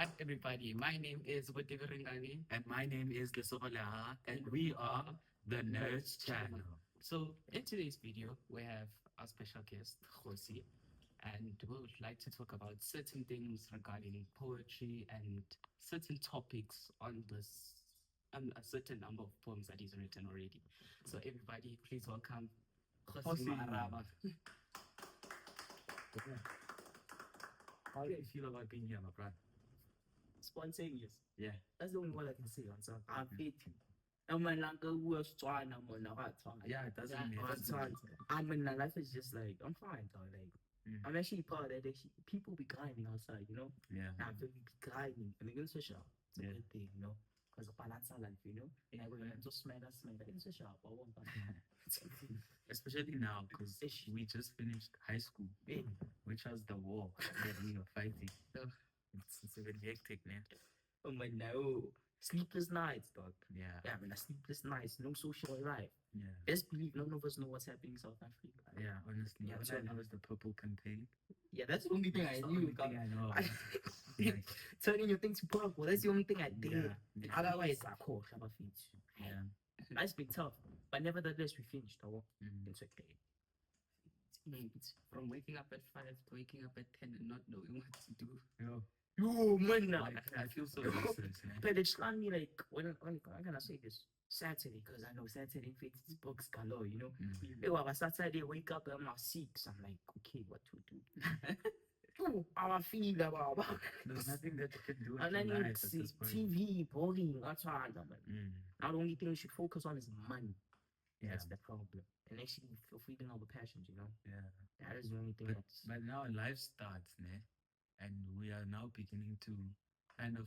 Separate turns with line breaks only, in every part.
right, everybody. My name is Wativirengani.
And my name is Lesola, and we are the Nerds Channel.
So, in today's video, we have our special guest, Kgosi, and we would like to talk about certain things regarding poetry and certain topics on a certain number of poems that he's written already. So, everybody, please welcome Kgosi
Kgosi.
Maraba.
How do you feel about being here, my brother?
Spontaneous.
Yeah.
That's the only word I can say on something. I'm hating. I'm like a worst trying. I'm on the hot time.
Yeah, it doesn't mean
Hot time. I'm in the life is just like I'm fine though. Like I'm actually part of that. People be grinding outside, you know.
Yeah.
Now people be grinding. And it's a shop. It's a
Yeah.
good thing, you know. Because of balance life, you know. And I go just smell that. It's a shop. I want that.
Especially now, because we just finished high school, which was the war that we were fighting. It's a bit hectic, man.
Oh my no. Sleepless nights, dog.
Yeah.
Yeah, I mean, sleepless nights, no social life.
Yeah.
Best believe none of us know what's happening in South Africa.
Yeah, honestly.
Yeah,
All
so-
I know is the purple campaign.
Yeah, that's the only thing I
That's the
knew.
only thing I know. Like,
Turning your thing to purple, that's the only thing I did.
yeah.
Otherwise, I call have a feed.
Yeah.
That's been tough. But nevertheless, we finished.
Mhm.
It's okay.
It's from waking up at 5 to waking up at 10 and not knowing what to do.
Yo,
Yo, man, now.
like, I feel so useless, man.
But it's not me like, when can I say this? Saturday, because I know Saturday fits books galore, you know.
Mhm.
Yo, I Saturday wake up and I'm 6. I'm like, okay, what to do? Ooh, I feel about.
There's nothing that you can do
And
in
then
life
it's
at this point.
TV, boring, that's why man.
Mm.
Now the only thing we should focus on is money.
Yeah.
That's the problem. And actually fulfilling all the passions, you know.
Yeah.
That is the only thing
But,
that's
but now life starts, ne? And we are now beginning to kind of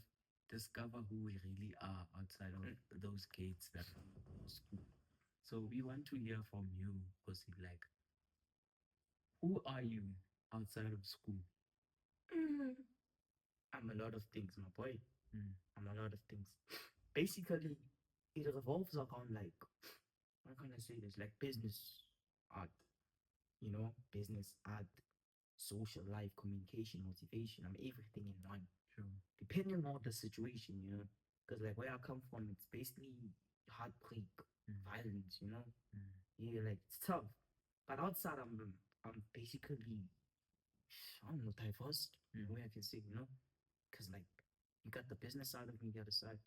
discover who we really are outside of those gates that are school. So we want to hear from you, because like, who are you outside of school?
I'm a lot of things, my boy.
Mm.
I'm a lot of things. Basically, it revolves around like, how can I say this? Like business, art, you know, business, art, social life, communication, motivation. I'm everything in one.
Sure.
Depending on the situation, you know, because like where I come from, it's basically heartbreak, violence, you know.
Mm.
Yeah, like it's tough. But outside, I'm basically, I don't know, diverse. The way I can say, you know, because like you got the business side of me, the other side.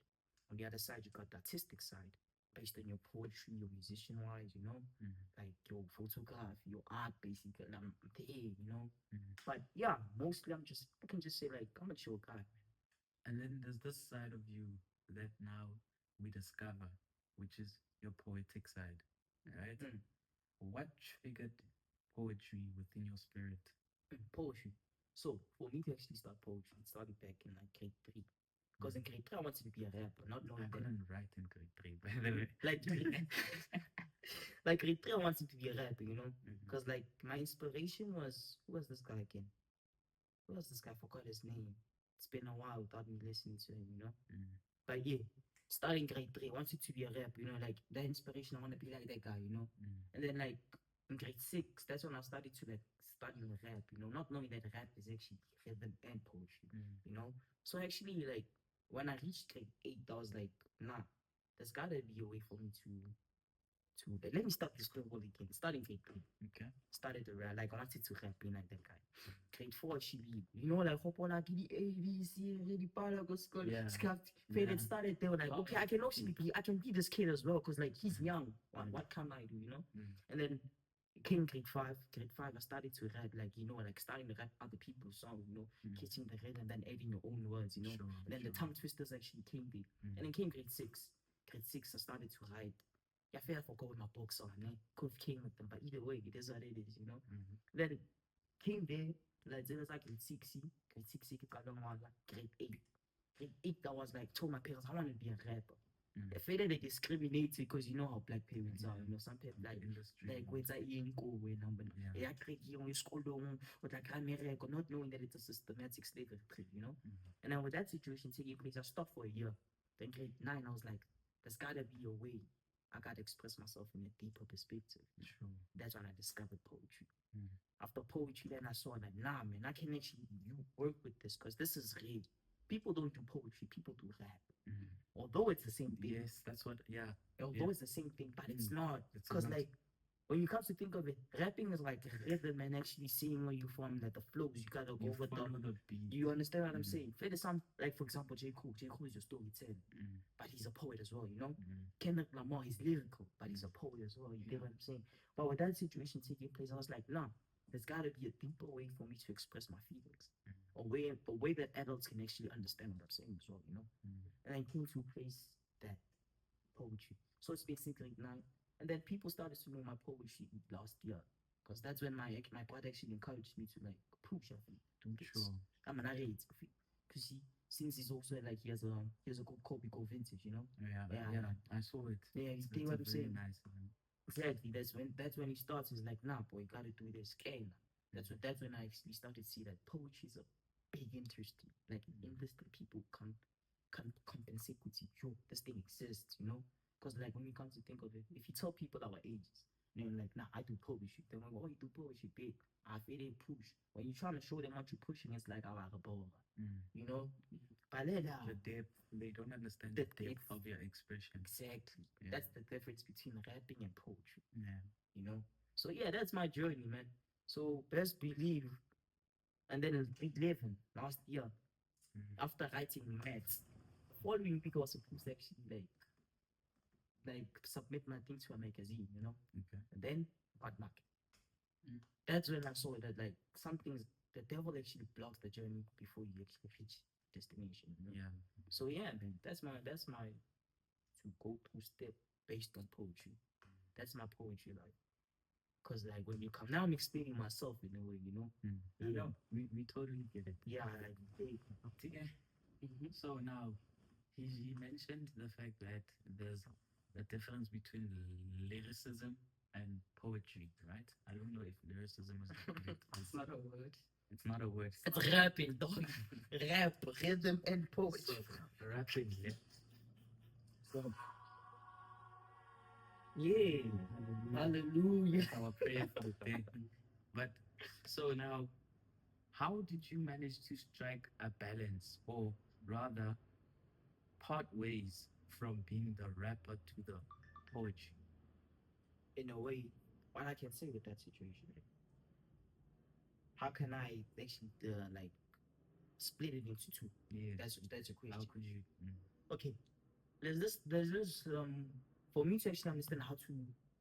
On the other side, you got the artistic side, based on your poetry, your musician wise, you know, like your photograph, your art, basically. I'm there, you know. But yeah, mostly I can just say like I'm a chill guy.
And then there's this side of you that now we discover, which is your poetic side, right? What triggered poetry within your spirit?
Poetry. So for me to actually start poetry, it started back in like grade 3. Because in grade 3 I wanted to be a rapper, not
I
knowing that.
couldn't write in grade 3, by the way.
Like like grade 3 I wanted to be a rapper, you know. Because like my inspiration was, who was this guy again? Who was this guy? I forgot his name. It's been a while without me listening to him, you know. But yeah, starting grade 3, I wanted to be a rapper, you know, like that inspiration. I want to be like that guy, you know. And then like in grade 6, that's when I started to like study rap, you know, not knowing that rap is actually rhythm and poetry, you know. So actually, like when I reached grade 8, I was like, nah, there's gotta be a way for me to like, let me start this story all again. Starting grade 3.
Okay.
Started to rap, like I wanted to rap being like that guy. Grade 4 actually, you know, like hop on like the A, B, C, ready, para, go school,
Yeah.
faded, started there, like, okay, I can actually I can be this kid as well, because like he's young. What can I do, you know? And then came grade 5. Grade 5, I started to rap, like, you know, like starting to rap other people's songs, you know, catching the rhythm and then adding your own words, you know.
Sure,
And then the tongue twisters actually came there. And then came grade 6. Grade 6, I started to write. Yeah, I forgot what my books on, eh? Could have came with them, but either way, it is what it is, you know. Then came there, like there was like grade 6, grade 6, grade 8. Grade 8, I was like, told my parents I want to be a rapper. I feel that they discriminate because you know how black parents are, you know, some people like when's I in go when I'm yeah, you school with like not knowing that it's a systematic slavery trade, you know. And then with that situation taking place, I stopped for a year. Then grade 9, I was like, there's gotta be a way. I gotta express myself in a deeper perspective.
Sure.
That's when I discovered poetry. After poetry, then I saw that nah man, I can actually work with this because this is real. People don't do poetry, people do rap.
Mm.
Although it's the same thing.
Yes, that's what. Yeah,
Although it's the same thing, but it's
Mm.
not.
It's
Because
not.
like when you come to think of it, rapping is like rhythm and actually seeing where you from, like the flows. You gotta go
You
with
follow
the.
the beat.
You understand what I'm
Mm.
saying? For the some like for example, J. Cole. J. Cole is a storyteller,
Mm.
but he's a poet as well, you know?
Mm.
Kendrick Lamar, he's lyrical, but he's a poet as well. You get what I'm saying? But with that situation taking place, I was like, nah, there's gotta be a deeper way for me to express my feelings. A way that adults can actually understand what I'm saying as well, you know?
Mm.
And I came to place that poetry. So it's basically now, and then people started to know my poetry last year, because that's when my god actually encouraged me to like push up and do this.
Sure.
I'm an array, because since he's also like he has a good copy called vintage, you know.
Yeah,
Yeah,
yeah, I saw it.
Yeah, you
It's
think
a
what I'm
very
saying?
nice one.
Exactly. That's when he starts. He's like, nah, boy, you gotta do this. Okay, nah. That's when I actually started to see that poetry is a big interest. Like in this thing, people can compensate with you. Yo, this thing exists, you know? Because like when you come to think of it, if you tell people our ages, and they're like, nah, I do poetry. Then when oh, you do poetry, big. I feel they push. When you're trying to show them what you're pushing, it's like our ball.
Mm.
You know? Balela.
The depth, they don't understand
The
the depth
depth.
of your expression.
Exactly.
Yeah.
That's the difference between rapping and poetry.
Yeah.
You know. So yeah, that's my journey, man. So best believe, and then it's big living last year
Mm.
after writing maths. The following week I was supposed to actually like submit my thing to a magazine, you know.
Okay.
And then got market.
Mm.
That's when I saw that like some things the devil actually blocks the journey before you actually reach destination. You know?
Yeah.
So yeah, man, that's my to go through step based on poetry. That's my poetry like. Cause like when you come now, I'm explaining myself in a way, you know.
Mm.
Yeah.
No, we totally get it.
Yeah, like, hey,
Okay. So now he mentioned the fact that there's a difference between lyricism and poetry, right? I don't know if lyricism is the correct
It's
answer.
not a word.
It's not a word.
it's rapping, dog. Rap, rhythm, and
So
poetry.
rapping, yeah. So
Yeah. Hallelujah.
that's our prayer for the day. But so now, how did you manage to strike a balance, or rather, part ways from being the rapper to the poetry?
In a way, what I can say with that situation, right? How can I actually like split it into two?
Yeah.
That's a
How
question.
could you?
Okay, there's this for me to actually understand how to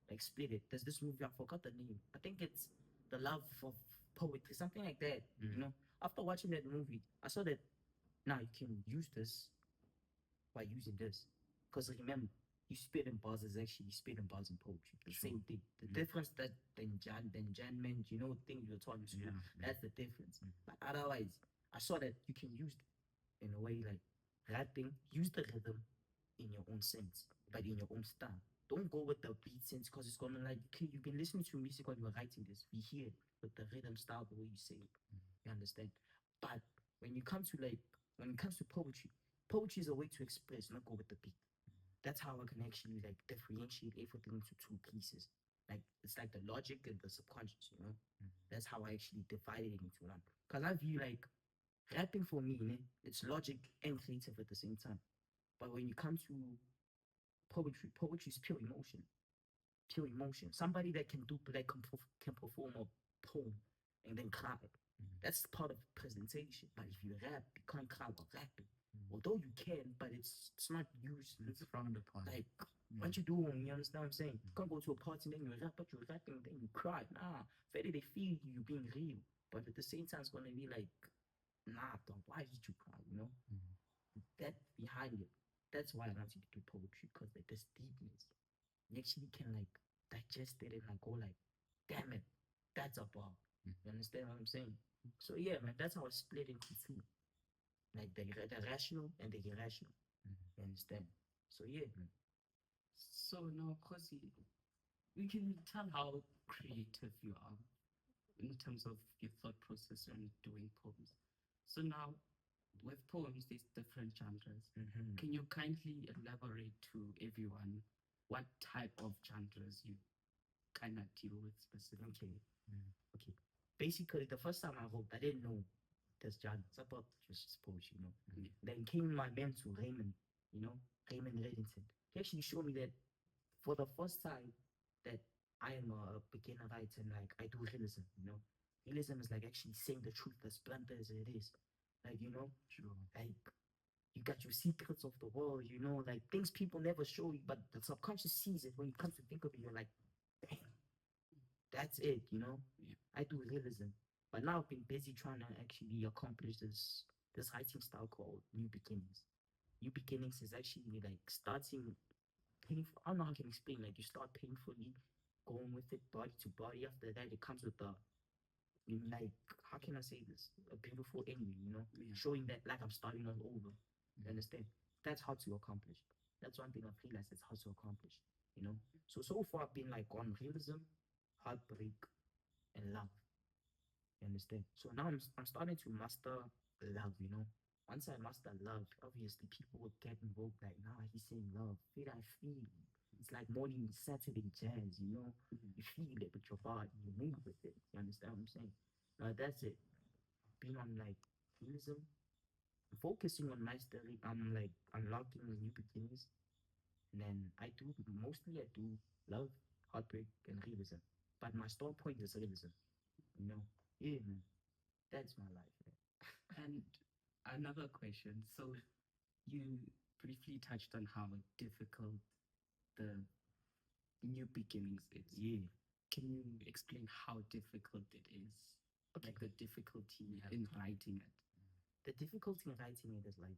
like split it. There's this movie, I forgot the name. I think it's The Love of Poetry, something like that. You know, after watching that movie, I saw that now you can use this by using this. Because remember, you spit in bars is actually spit in bars in poetry. The
Sure.
same thing. The difference that than Jan meant, you know, things you're taught in school.
Yeah.
That's the difference. But otherwise, I saw that you can use it in a way like rapping, use the rhythm in your own sense, but in your own style. Don't go with the beat sense because it's gonna like okay, you've been listening to music while you were writing this. We hear it with the rhythm style, the way you say it. You understand? But when you come to like when it comes to poetry, poetry is a way to express, not go with the beat. That's how I can actually like differentiate everything into two pieces. Like it's like the logic and the subconscious, you know. That's how I actually divided it into one. Cause I view like rapping for me, né, it's logic and creative at the same time. But when you come to poetry, poetry is pure emotion. Pure emotion. Somebody that can do like can perform a poem and then cry. That's part of presentation. But if you rap, you can't cry while rapping. Although you can, but it's not used.
It's frowned upon.
Like what you doing, you understand what I'm saying? You can't go to a party and then you rap, but you're rapping, then you cry. Nah. Fairly they feel you being real. But at the same time it's gonna be like, nah, dog, why did you cry? You know? That behind it. That's why I wanted to do poetry, because like this deepness. You actually can like digest it and like go like, damn it, that's a bar. You understand what I'm saying? So yeah, man, that's how I split into two. Like the rational and the irrational. You understand? So yeah, man.
So now, Kgosi, we can tell how creative you are in terms of your thought process when doing poems. So now, with poems, there's different genres. Can you kindly elaborate to everyone what type of genres you kind of deal with specifically?
Okay. Okay. Basically, the first time I wrote, I didn't know That's John. It's about just poetry,
Yeah.
Then came my mentor, Raymond, Raymond Reddington. He actually showed me that for the first time that I am a beginner writer and like I do realism. Realism is like actually saying the truth as blunt as it is. Like,
Sure.
like you got your secrets of the world, like things people never show you, but the subconscious sees it. When you come to think of it, you're like, damn, that's it.
Yeah.
I do realism. But now I've been busy trying to actually accomplish this writing style called New Beginnings. New Beginnings is actually like starting painful. I don't know how I can explain. Like you start painfully, going with it body to body. After that, it comes with like how can I say this? A beautiful ending.
Yeah.
Showing that like I'm starting all over. You
Mm.
understand? That's hard to accomplish. That's one thing I've realized. It's hard to accomplish. You know. So far I've been like on realism, heartbreak, and love. You understand? So now I'm starting to master love. Once I master love, obviously people would get involved like, nah, he's saying love. Feel I feel. It's like morning Saturday jazz. You feel it with your body, you move with it. You understand what I'm saying? That's it. Being on like realism, focusing on mastering, I'm like unlocking new beginnings. And then I do love, heartbreak, and realism. But my strong point is realism. You know? Yeah, man. That's my life, man.
And another question. So you briefly touched on how difficult the new beginnings is.
Yeah.
Can you explain how difficult it is?
Okay.
Like the difficulty
Yeah.
in writing it.
The difficulty in writing it is like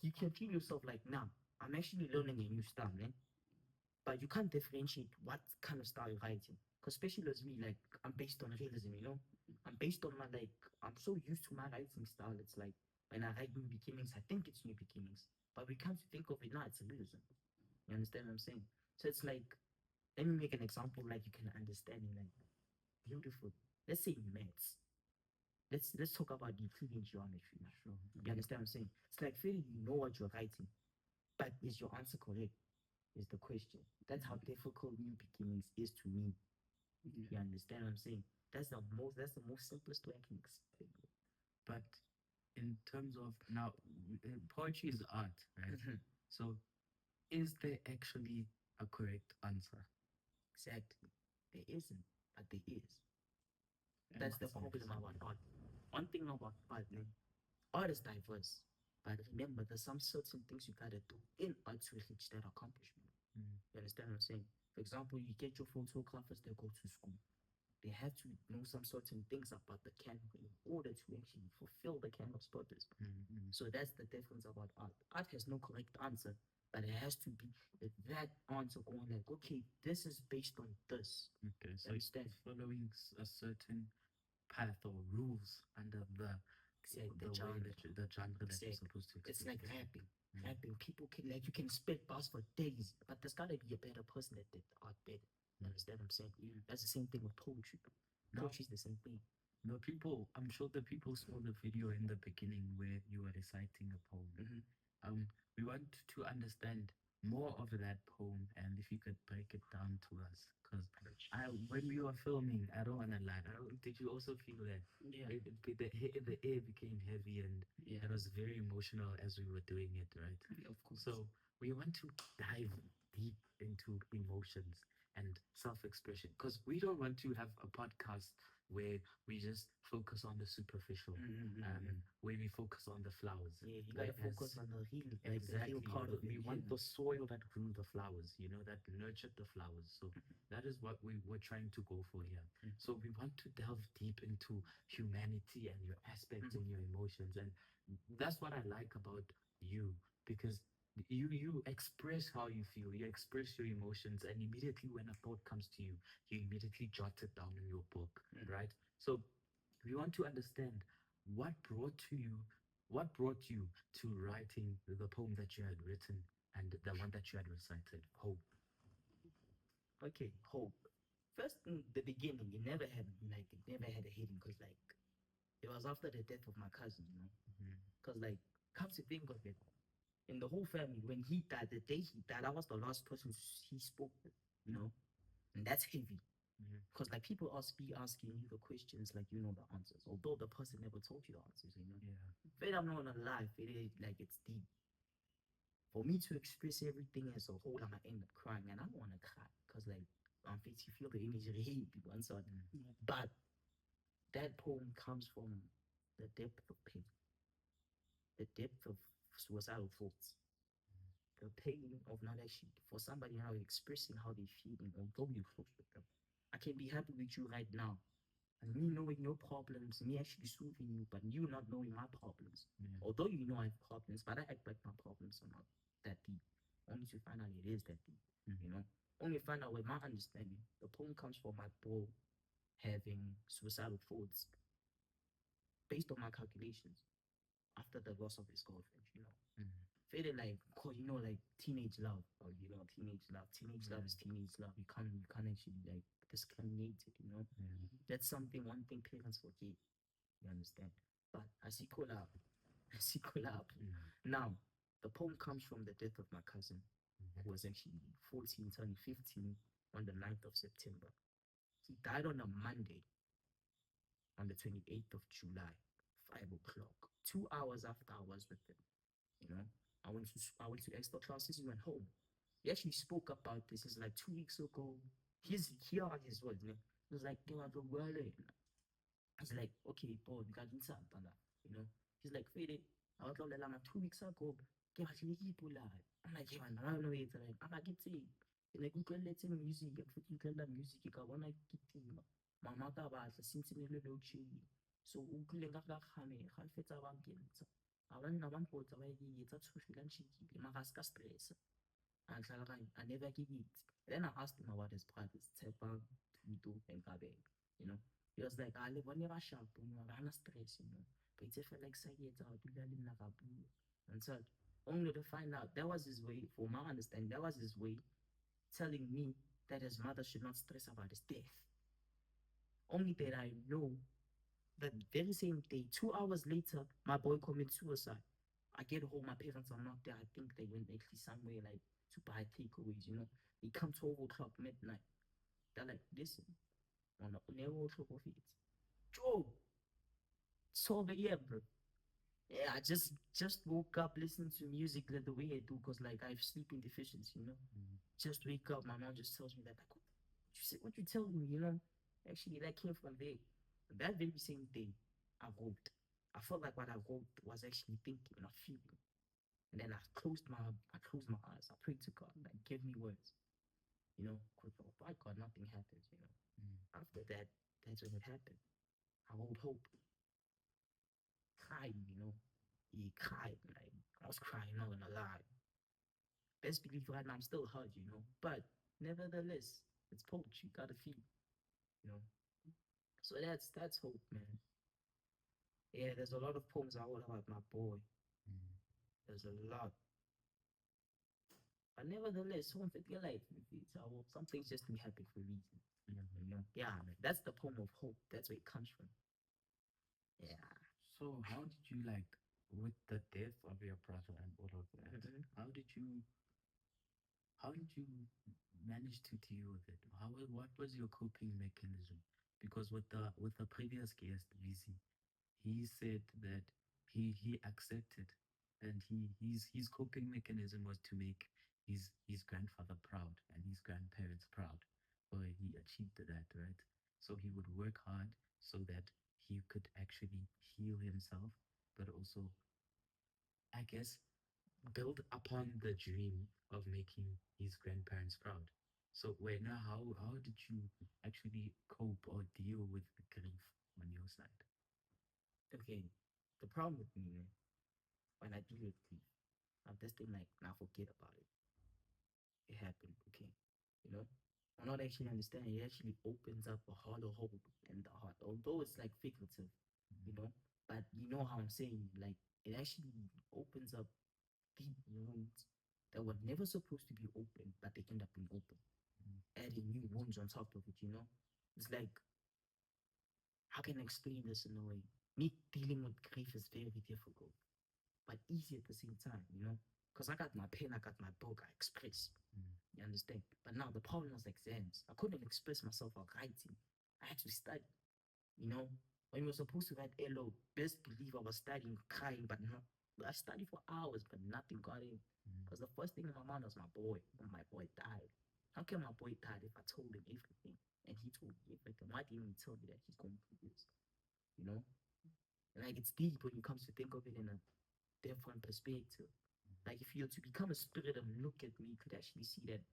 you can feel yourself like, nah, I'm actually learning a new style, man. But you can't differentiate what kind of style you're writing. Because especially as me, like I'm based on realism. I'm based on my like I'm so used to my writing style. It's like when I write new beginnings, I think it's new beginnings. But we can't think of it now, it's realism. You understand what I'm saying? So it's like, let me make an example like you can understand it, like beautiful. Let's say maths. Let's talk about Euclidean geometry now.
Sure.
You understand what I'm saying? It's like feeling you know what you're writing, but is your answer correct? Is the question. That's how difficult new beginnings is to me. You
Yeah.
understand what I'm saying? That's the most simplest way I can explain it.
But in terms of now, poetry is art, right? So, is there actually a correct answer?
Exactly. There isn't, but there is.
And
That's the
what's
problem
next?
about art. One thing about art, man, art is diverse. But remember, there's some certain things you gotta do in art to reach that accomplishment.
Mm.
You understand what I'm saying? For example, you get your photographers that go to school. They have to know some certain things about the camera in order to actually fulfill the camera's purpose.
Mm.
So that's the difference about art. Art has no correct answer, but it has to be that answer going like, okay, this is based on this.
Okay, so it's
Understand?
following a certain path or rules under
Exactly,
the
the
way
genre.
that the genre that you're
Exactly.
supposed to
It's
express
like
yourself.
rapping.
Mm.
Rapping, people can like you can spit bars for days, but there's gotta be a better person that did the art better. You understand what I'm saying?
Yeah.
That's the same thing with poetry.
No.
Poetry is the same thing.
No, people, I'm sure the people saw the video in the beginning where you were reciting a poem.
Mhm.
We want to understand more of that poem, and if you could break it down to us, because when we were filming, I don't want to lie, did you also feel that
Yeah.
the air became heavy and
Yeah.
it was very emotional as we were doing it, right?
Of course.
So we want to dive deep into emotions and self-expression because we don't want to have a podcast where we just focus on the superficial, where we focus on the flowers.
Yeah, you gotta
Whereas-
focus on the real, like the
Exactly.
real part of it.
We want
yeah.
the soil that grew the flowers, that nurtured the flowers. So that is what we were trying to go for here.
Mhm.
So we want to delve deep into humanity and your aspects and your emotions. And that's what I like about you because you express how you feel, you express your emotions, and immediately when a thought comes to you, you immediately jot it down in your book, right? So we want to understand what brought to you what brought you to writing the poem that you had written and the one that you had recited, Hope.
Okay, hope. First, in the beginning, it never had a hidden because like it was after the death of my cousin. Because like, come to think of it, in the whole family, when he died, the day he died, I was the last person he spoke with. And that's heavy. Because like people be asking you the questions like you know the answers, although the person never told you the answers, you know.
Yeah.
But I'm not gonna lie, it is like it's deep. For me to express everything as a whole, I might end up crying, and I don't wanna cry because like if you feel the energy, hate one side. But that poem comes from the depth of pain, the depth of suicidal thoughts, the pain of not actually for somebody now expressing how they feeling, although you're close with them. I can be happy with you right now. And me knowing your problems, me actually soothing you, but you not knowing my problems.
Yeah.
Although you know I have problems, but I act like my problems are not that deep. Only to find out it is that deep, you know. Only find out with my understanding. The poem comes from my bro having suicidal thoughts based on my calculations after the loss of his girlfriend, you know. Feeling like, cause you know, like teenage love, or you know, teenage love. Teenage love is teenage love. You can't actually like discriminate it, you know. That's something one thing parents forget. You understand? But I see collab. I see collab. Now, the poem comes from the death of my cousin, who was actually 14, turning 15 on the 9th of September. He died on a Monday, on the 28th of July, 5 o'clock. 2 hours after I was with him. You know, I went to extra classes. He went home. He actually spoke about this. It's like 2 weeks ago. Here are his words. Man. He was like, "Yo, I go well." He's like, "Okay, bro, we got inside, you know." He's like, "Fede, I was like, 2 weeks ago. Ke batlile ke ipolaya." I'm like, "Yeah, man, I don't know it's like." I'm like, "It's it." Like, utlwelletse music, ke futhi utlwella music, ka bona ke tima. Mama ka batla since ne le load shedding. So o utlwile nka ka kgamega, ga fetsa ba nkentsha. A banna ba mpotsa ba ke etsa tshofi ka ntšhekile, mara se ka stress. I never get it. Then I asked him about his brothers, Tsepa, Tutu, and Kabeng. You know, he was like, I live on your shop, you know, I'm stress, you know. But it's felt like say it's out to get in Nagabu. And so only to find out that was his way, for my understanding, that was his way telling me that his mother should not stress about his death. Only that I know that very same day, 2 hours later, my boy committed suicide. I get home, my parents are not there. I think they went actually somewhere like to buy takeaways, you know. They come 12 o'clock midnight. They're like, listen, on the never o'clock of it. Joe, it's 12 a.m., bro. Yeah, I just woke up listening to music like the way I do, because like I have sleeping deficiency, you know. Just wake up, my mom just tells me that like what you telling me, you know? Actually that came from there. That very same day I wrote. I felt like what I wrote was actually thinking and feeling. And then I closed my eyes. I prayed to God, like, give me words. You know, because by God, nothing happens, you know. After that, that's when it happened. I wrote hope. Crying, you know. He cried, like, I was crying, not gonna lie. Best believe right now I'm still hurt, you know. But nevertheless, it's poetry, you gotta feel, you know. So that's hope, man. Yeah, there's a lot of poems I wrote about my boy. There's a lot. But nevertheless, someone feel like some things just to be happy for a reason. You know? Yeah, man. That's the poem of hope. That's where it comes from. Yeah.
So how did you like with the death of your brother and all of that? How did you manage to deal with it? What was your coping mechanism? Because with the previous guest, VC, he said that he accepted, and his coping mechanism was to make his grandfather proud and his grandparents proud. Or he achieved that, right? So he would work hard so that he could actually heal himself, but also, I guess, build upon the dream of making his grandparents proud. So wait, now how did you actually cope or deal with grief on your side?
Okay. The problem with me, man, when I deal with grief, I'm just thing like, now forget about it. It happened, okay. You know? I'm not actually understanding. It actually opens up a hollow hole in the heart. Although it's like figurative, you know. But you know how I'm saying, like, it actually opens up deep wounds that were never supposed to be open, but they end up being open. Adding new wounds on top of it, you know? It's like, how can I explain this in a way? Me dealing with grief is very difficult, but easy at the same time, you know? Because I got my pen, I got my book, I express. You understand? But now the problem was exams. I couldn't express myself while writing. I had to study. You know, when we were supposed to write LO, best believe I was studying, crying, but not. I studied for hours, but nothing got in. Because the first thing in my mind was my boy. When my boy died. How can my boy die if I told him everything? And he told me everything. Why didn't he tell me that he's going through this? You know? And like it's deep when you come to think of it in a different perspective. Like if you were to become a spirit and look at me, you could actually see that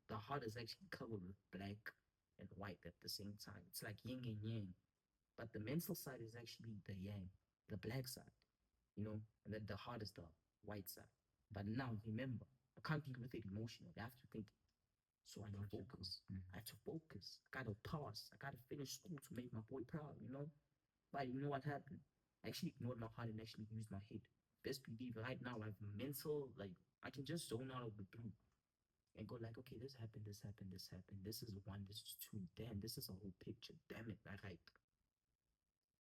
the heart is actually covered with black and white at the same time. It's like yin and yang. But the mental side is actually the yang, the black side, you know, and then the heart is the white side. But now remember, I can't deal with it emotionally. I have to think. So I need to focus. I have to focus. I gotta pass. I gotta finish school to make my boy proud, you know? But you know what happened? I actually ignored my heart and actually used my head. Best believe right now I have mental, like I can just zone out of the blue and go like, okay, this happened, this happened, this happened. This is one, this is two. Damn, this is a whole picture. Damn it, I like,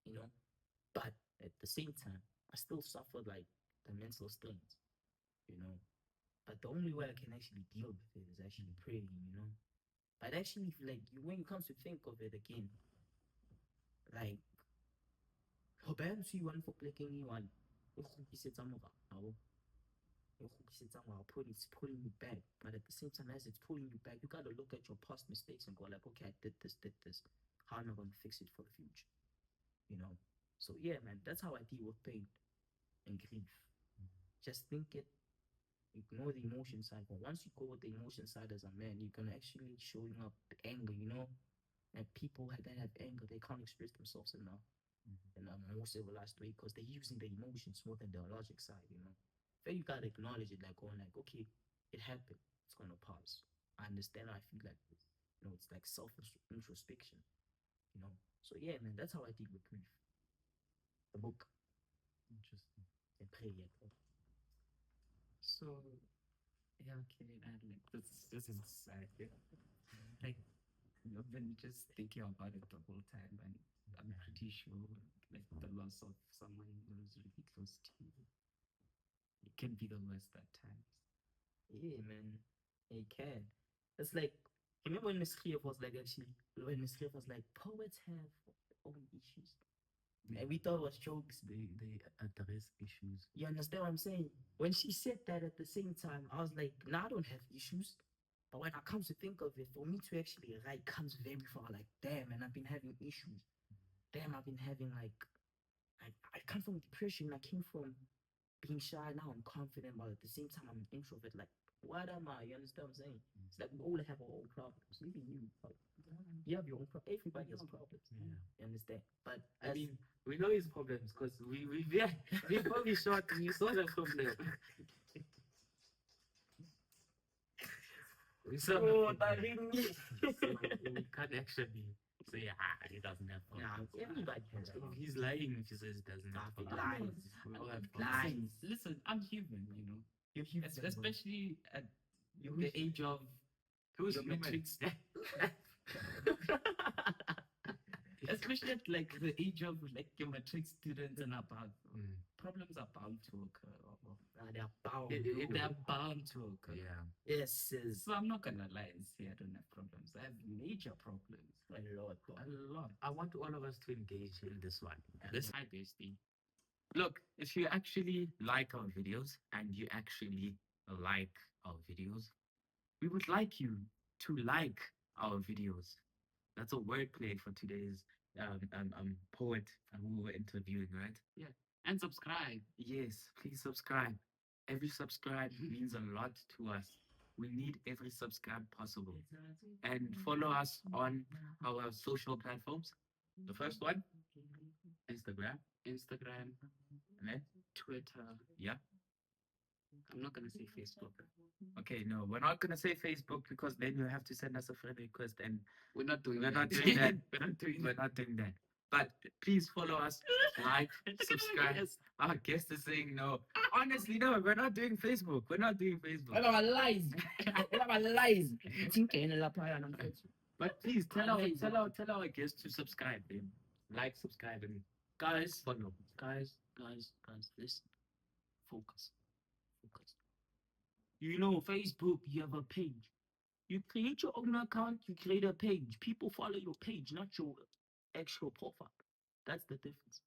you know. But at the same time, I still suffer like the mental strains, you know. But the only way I can actually deal with it is actually praying, you know. But actually, like when it comes to think of it again, like you one for clicking you one, it's pulling you back. But at the same time, as it's pulling you back, you gotta look at your past mistakes and go like, okay, I did this, did this. How am I gonna fix it for the future? You know. So yeah, man, that's how I deal with pain and grief. Just think it, ignore the emotion side. But once you go with the emotion side as a man, you're gonna actually showing up anger, you know. And people that have anger, they can't express themselves enough in a more civilized way because they're using the emotions more than the logic side, you know. Then you gotta acknowledge it, like going like, okay, it happened. It's gonna pass. I understand how I feel like this. You know, it's like self introspection. You know. So yeah, man, that's how I deal with grief. The book.
Interesting.
And pray, yeah.
So yeah, okay, and like this is sad. Yeah. Like I've been just thinking about it the whole time, and I'm pretty sure like the loss of someone who's really close to you, it can be the worst at times.
Yeah, man. It can. It's like, remember when Miss Khiev was like, actually, when Miss Khiev was like, poets have own issues. And we thought it was jokes.
They address issues.
You understand what I'm saying? When she said that at the same time, I was like, nah, I don't have issues. But when I come to think of it, for me to actually write comes very far. Like, damn, and I've been having issues. Damn, I've been having like, I come from depression. I came from being shy. Now I'm confident, but at the same time, I'm an introvert. Like, what am I? You understand what I'm saying? It's like we all have our own problems. Maybe you have your own problems. Everybody has problems.
Yeah.
You understand? But
I mean, we know his problems because we probably shot you saw the problem. We saw the
oh,
problem. So we can't actually say he doesn't have problems.
nah, everybody has
If
problems.
he's lying if he says he doesn't have
He
problems.
lies.
We all have
Lies.
problems. Listen, I'm human, you know.
You're human, bro.
Especially at
You're
the age of
Who's
your
human?
matrix. Especially at like the age of like your matric students and above. Problems are bound to occur.
They're bound.
They're bound to occur.
Yeah.
Yes, yes.
So I'm not gonna lie and say I don't have problems. I have major problems.
A lot, bro.
A lot.
I want all of us to engage in this one.
This hi bestie. Look, if you actually like our videos and you actually like our videos, we would like you to like our videos. That's a wordplay for today's poet who we're interviewing, right? Yeah. And subscribe. Yes, please subscribe. Every subscribe means a lot to us. We need every subscribe possible. And follow us on our social platforms. The first one, Instagram. Instagram. And then Twitter. Yeah. I'm not gonna say Facebook. Okay, no, we're not gonna say Facebook because then you have to send us a friend request, and we're not doing that. We're not doing that. But please follow us, like, subscribe. Our guest is saying no. Honestly, no, we're not doing Facebook. We're not doing Facebook.
I got lies. I got lies.
But please tell our guests to subscribe, babe. Like, subscribe, and
Guys,
follow.
guys, listen. Focus. You know, Facebook, you have a page. You create your own account, you create a page. People follow your page, not your actual profile. That's the difference.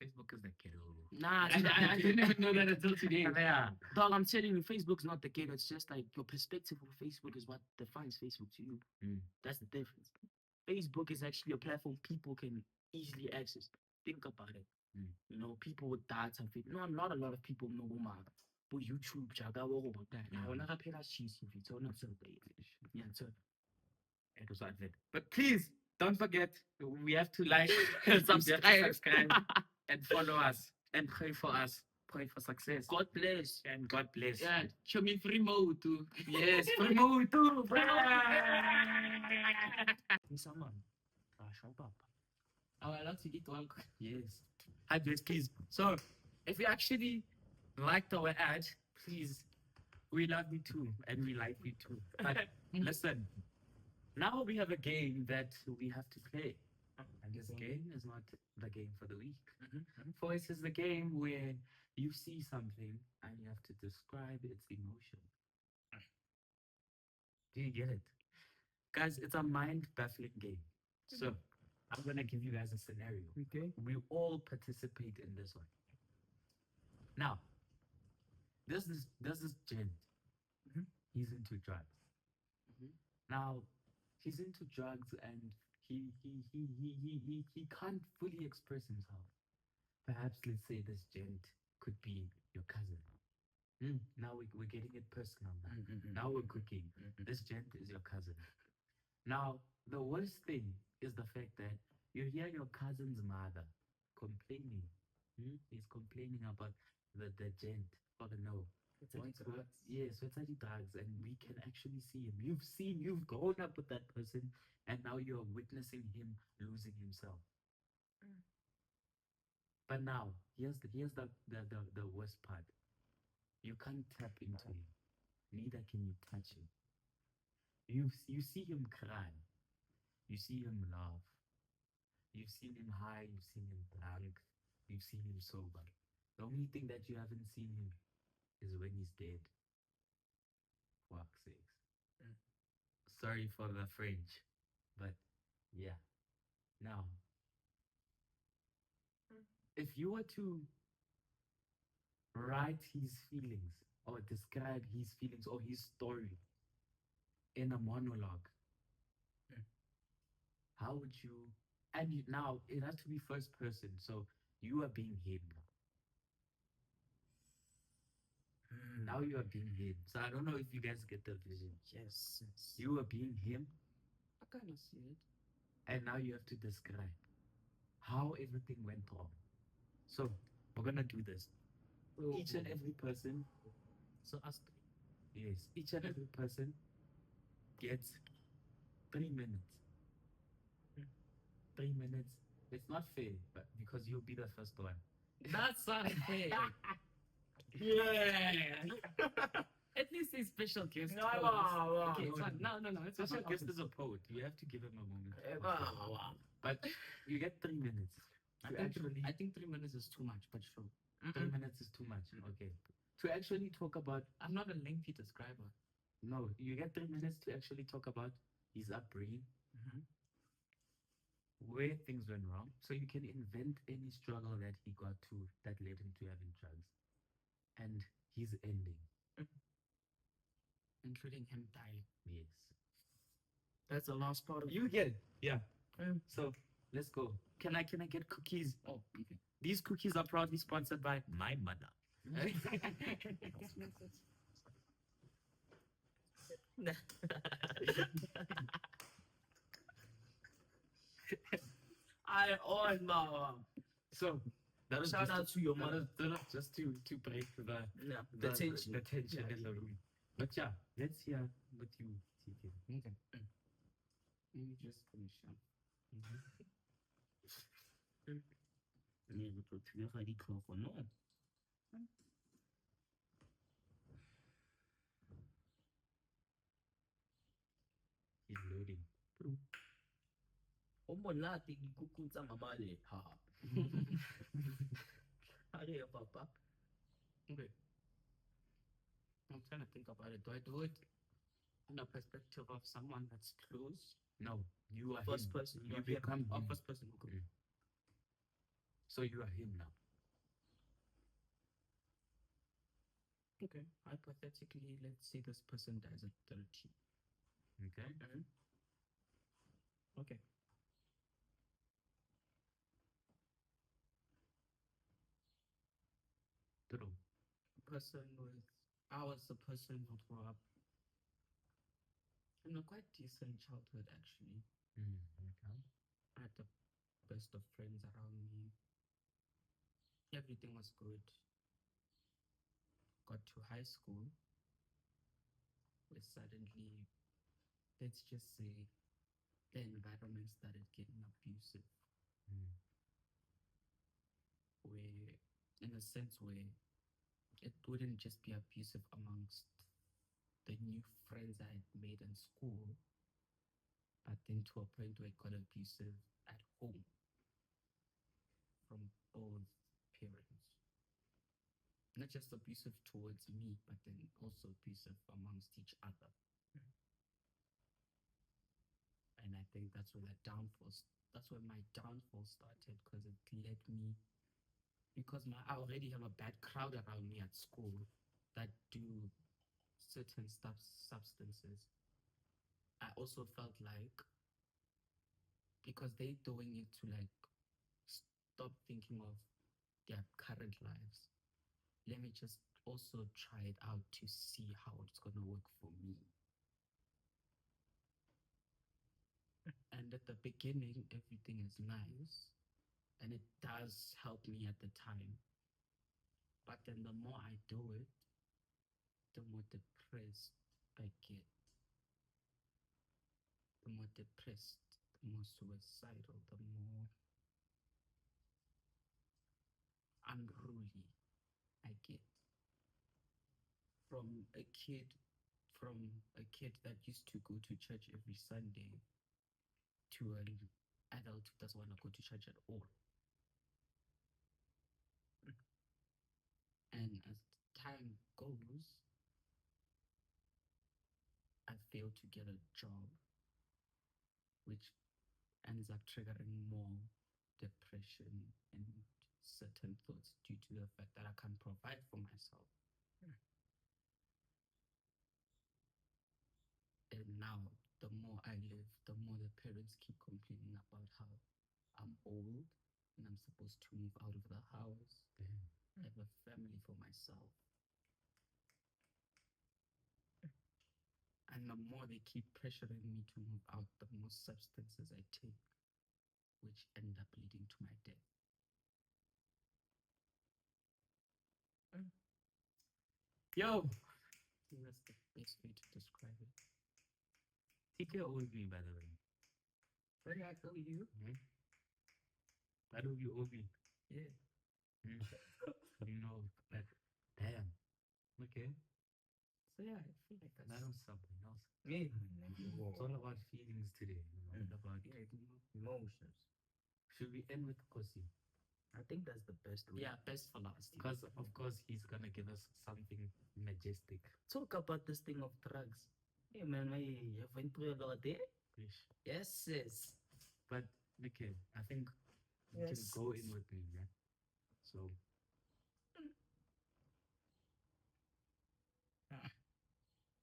Facebook is the ghetto.
Nah,
I didn't even know that until today.
Yeah.
dog, I'm telling you, Facebook's not the game. It's just like your perspective of Facebook is what defines Facebook to you.
Mm.
That's the difference. Facebook is actually a platform people can easily access. Think about it.
Mm.
You know, people with data. No, not a lot of people know but YouTube, jaga wo go botla. I wanna ga phela cheese if it's on so yeah, so
It was advert. But please don't forget, we have to like,
subscribe.
and follow us, and pray for us. Pray for success.
God bless.
And God bless.
Yeah, show me free mode too.
Yes, promote too.
Someone. Shut up.
I would like to eat one.
Yes. Hi, please. So, if you actually liked our ad, please, we love you too, and we like you too. But listen, now we have a game that we have to play. And this game is not the game for the week. For us, is the game where you see something and you have to describe its emotion. Do you get it? Guys, it's a mind baffling game. So, I'm going to give you guys a scenario.
Okay.
We all participate in this one. Now, there's this gent.
Mhm.
He's into drugs.
Mhm.
Now, he's into drugs and he can't fully express himself. Perhaps let's say this gent could be your cousin. Now we're getting it personal now. Now we're cooking. This gent is your cousin. Now, the worst thing is the fact that you hear your cousin's mother complaining. He's complaining about the gent or the no. Yes, it's actually drugs, and we can actually see him. You've grown up with that person, and now you're witnessing him losing himself. But now, here's the worst part. You can't tap into him, neither can you touch him. You see him cry, you see him laugh, you've seen him high, you've seen him drunk, you've seen him sober. The only thing that you haven't seen him is when he's dead. Fuck's sakes. Sorry for the French, but yeah. Now, if you were to write his feelings or describe his feelings or his story in a monologue, how would you? And now it has to be first person, so you are being him. Now you are being him. So I don't know if you guys get the vision.
Yes.
You are being him,
I kind of see it.
and now you have to describe how everything went wrong. So we're gonna do this. Each and every person,
So us
yes, each and every person gets 3 minutes. 3 minutes. It's not fair, but because you'll be the first one.
That's unfair.
Yeah.
At least a special guest.
No,
host.
wow,
Okay,
wow.
it's fine. No. It's
Special
fine.
guest is a poet. You have to give him a moment.
Wow.
But you get 3 minutes.
I
To
think,
actually,
I think 3 minutes is too much, but sure.
3 minutes is too much. Okay. To actually talk about,
I'm not a lengthy describer.
no, you get 3 minutes to actually talk about his upbringing, where things went wrong. So you can invent any struggle that he got to that led him to having drugs and his ending.
Including him dying.
Yes.
That's the last part of
You get it. Yeah. So let's go. Can I get cookies?
Oh, okay.
These cookies are proudly sponsored by my mother.
I on mom.
So that was
Shout
just
out to your mother.
just to break the
Yeah, the tension.
the tension
Yeah.
in the room. But yeah, let's hear what you TK.
Okay. Let me just finish up.
Yeah, but tu verras die Knochen, no?
He's loading.
O monate dikuku tsa mabale. Ha. Are papa.
Okay. I'm trying to think about it. Do I do it in a perspective of someone that's close.
No, you are
First
him.
person,
You
you're him.
become
Or
him.
first person. Okay.
So you are him now.
Okay. Hypothetically, let's say this person dies at 30.
Okay.
Okay.
True.
Person with I was a person who grew up in a quite decent childhood actually.
Okay.
I had the best of friends around me. Everything was good. Got to high school where suddenly, let's just say, the environment started getting abusive. Where, in a sense, where it wouldn't just be abusive amongst the new friends I had made in school, but then to a point where it got abusive at home from both parents. Not just abusive towards me, but then also abusive amongst each other. And I think that's where that's where my downfall started, because it led me, because I already have a bad crowd around me at school that do certain substances. I also felt like, because they doing it to like stop thinking of their current lives, let me just also try it out to see how it's gonna work for me. And at the beginning, everything is nice and it does help me at the time. But then the more I do it, the more depressed I get. The more depressed, the more suicidal, the more unruly I get. From a kid, from a kid that used to go to church every Sunday to an adult who doesn't want to go to church at all. And as time goes, I fail to get a job, which ends up triggering more depression and certain thoughts due to the fact that I can't provide for myself. And now, the more I live, the more the parents keep complaining about how I'm old and I'm supposed to move out of the house. I have a family for myself. And the more they keep pressuring me to move out, the more substances I take, which end up leading to my death. Yo! I think that's the best way to describe it.
TK owes me, by the way.
What did I tell you?
I know you owe me.
Yeah.
You know, like, damn. Okay.
So yeah, I feel like that's
That was something else.
Yeah.
It's all about feelings today. About
Emotions.
Should we end with Kgosi?
I think that's the best way.
yeah, best for last.
Because of course he's gonna give us something majestic.
Talk about this thing of drugs. Hey man, you went through a lot there? Yes, yes.
But okay, I think you can
Yes.
go in with me, yeah. So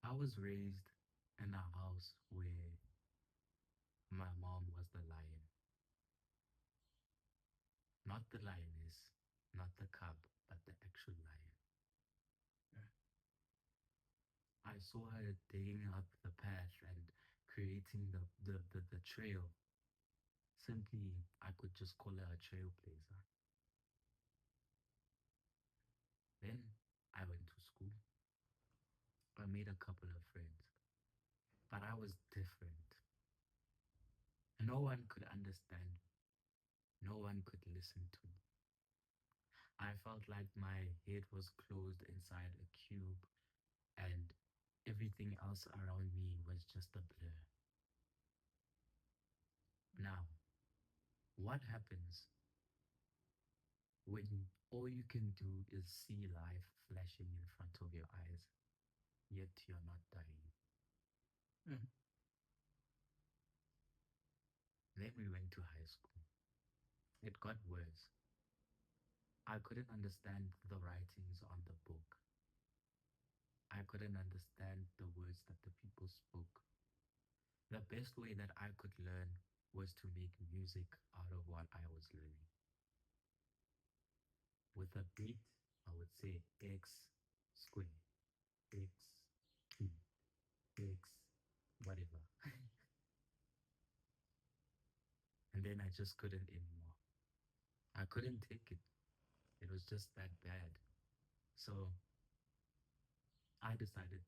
I was raised in a house where my mom was the lion. Not the lioness, not the cub, but the actual lion. I saw her digging up the path and creating the trail. Simply, I could just call her a trailblazer. Then I went to school. I made a couple of friends, but I was different. No one could understand me. No one could listen to me. I felt like my head was closed inside a cube and everything else around me was just a blur. Now, what happens when all you can do is see life flashing in front of your eyes, yet you're not dying?
Mm.
Then we went to high school. It got worse. I couldn't understand the writings on the book. I couldn't understand the words that the people spoke. The best way that I could learn was to make music out of what I was learning. With a beat, I would say X square, X key, X whatever. And then I just couldn't anymore. I couldn't take it. It was just that bad. So I decided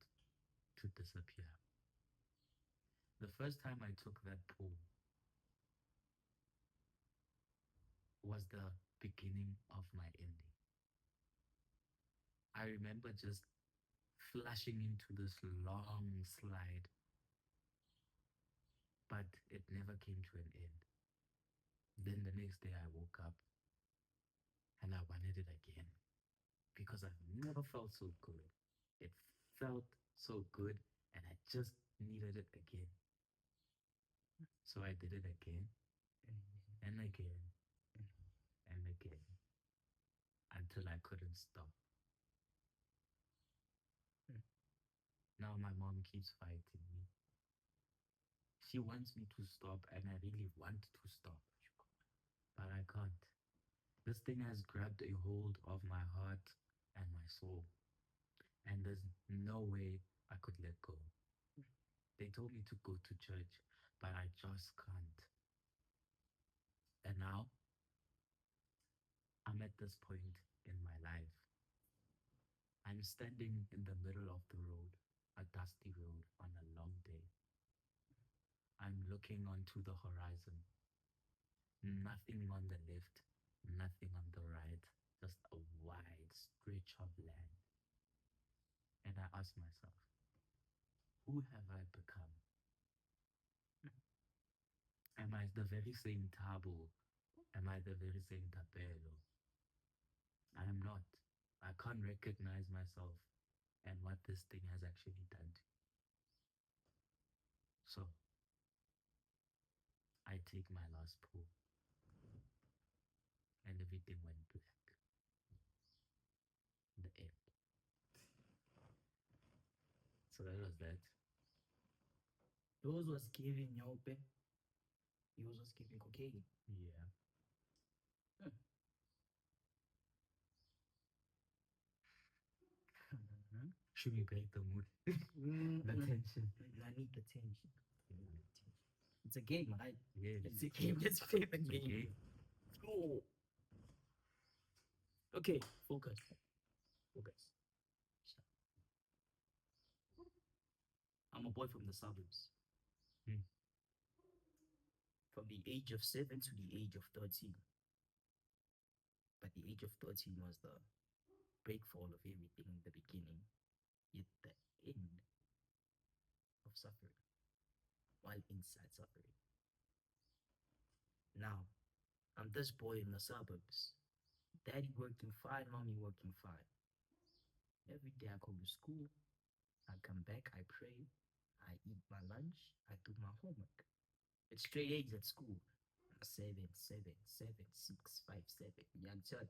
to disappear. The first time I took that pool was the beginning of my ending. I remember just flashing into this long slide, but it never came to an end. Then the next day I woke up and I wanted it again because I've never felt so good. It felt so good and I just needed it again. So I did it again and again and again until I couldn't stop.
Mm.
Now my mom keeps fighting me. She wants me to stop and I really want to stop, but I can't. This thing has grabbed a hold of my heart and my soul, and there's no way I could let go. They told me to go to church, but I just can't. And now I'm at this point in my life. I'm standing in the middle of the road, a dusty road on a long day. I'm looking onto the horizon. Nothing on the left, nothing on the right, just a wide stretch of land. And I ask myself, who have I become? Am I the very same Tabo? Am I the very same Tapelo? I am not. I can't recognize myself and what this thing has actually done to me. So I take my last pull and everything went black. The end. So that was that.
Yours was giving Yope. Yours was giving cocaine.
Yeah.
Mhm.
Should we break the mood? The
Mm.
tension.
I need the tension. It's a game, right?
Yeah.
It's a game. Let's play the game.
Okay.
Oh. Okay, focus. Focus. I'm a boy from the suburbs.
Hmm.
From the age of 7 to the age of 13. But the age of 13 was the breakfall of everything in the beginning, yet the end of suffering, while inside suffering. Now, I'm this boy in the suburbs. Daddy working fine, mommy working fine. Every day I go to school, I come back, I pray, I eat my lunch, I do my homework. It's straight A's at school. 7, 7, 7, 6, 5, 7. Young child.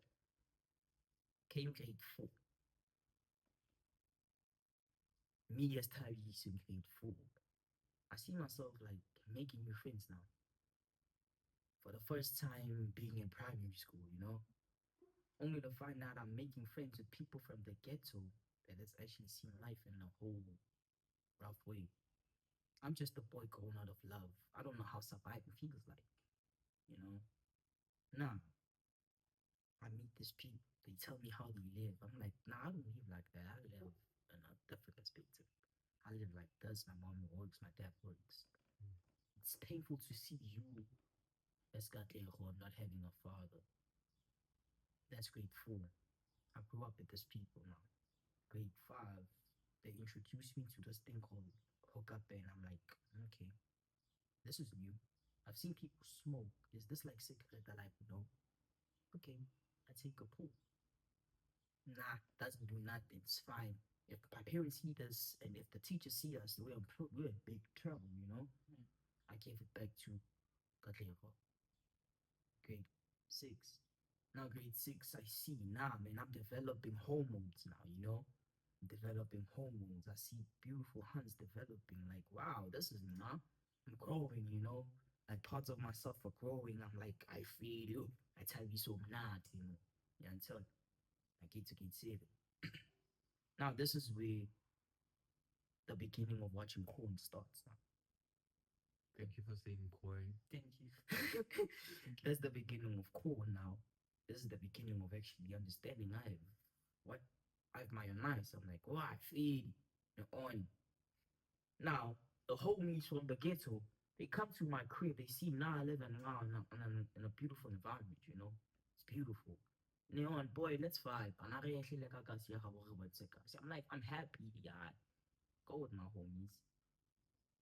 Came grade 4. Me as Tyrese in grade 4. I see myself like making new friends now. For the first time being in primary school, you know? Only to find out I'm making friends with people from the ghetto that has actually seen life in a whole rough way. I'm just a boy going out of love. I don't know how surviving feels like, you know? Nah, I meet these people. They tell me how they live. I'm like, nah, I don't live like that. I live in a different perspective. I live like this. My mom works, my dad works. It's painful to see you as Gatlego not having a father. That's grade 4. I grew up with these people now. Grade 5, they introduced me to this thing called hookup, and I'm like, okay, this is new. I've seen people smoke. Is this like cigarette that I would know? Okay, I take a pull. Nah, doesn't do nothing. It's fine. If my parents see this and if the teachers see us, we're in big trouble, you know? I gave it back to Katlego, grade six. Now, grade six, I see, nah, man, I'm developing hormones now, you know? I'm developing hormones. I see beautiful hands developing. Like, wow, this is nah. I'm growing, you know? Like, parts of myself are growing. I'm like, I feel you. I tell you so mad, you know? Yeah, until I get to get seven. Now, this is where the beginning of watching corn starts now.
Thank you for saying corn.
Thank you. That's the beginning of corn now. This is the beginning of actually understanding I have what I have my own eyes. I'm like, oh, I feel on. Now, the homies from the ghetto, they come to my crib, they see now I live in a beautiful environment, you know? It's beautiful. Neon, boy, let's vibe. And I actually like I see how I'm like, I'm happy, yeah. Go with my homies.